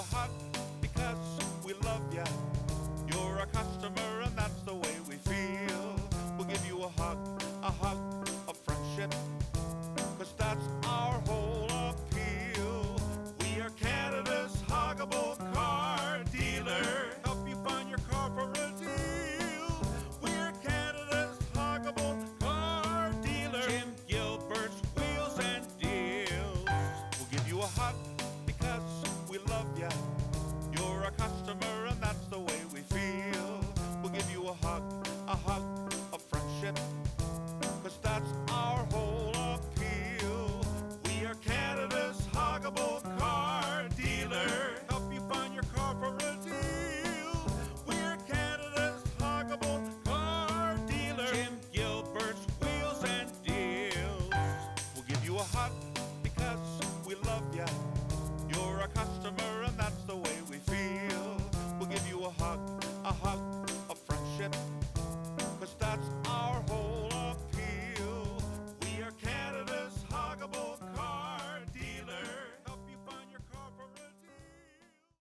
a hug because we love ya. You're a customer and that's the way we feel. We'll give you a hug of friendship, 'cause that's our whole appeal. We are Canada's huggable car dealer. Help you find your car for a deal. We're Canada's huggable car dealer. Jim Gilbert's Wheels and Deals. We'll give you a hug because we love ya. You're a customer and that's the way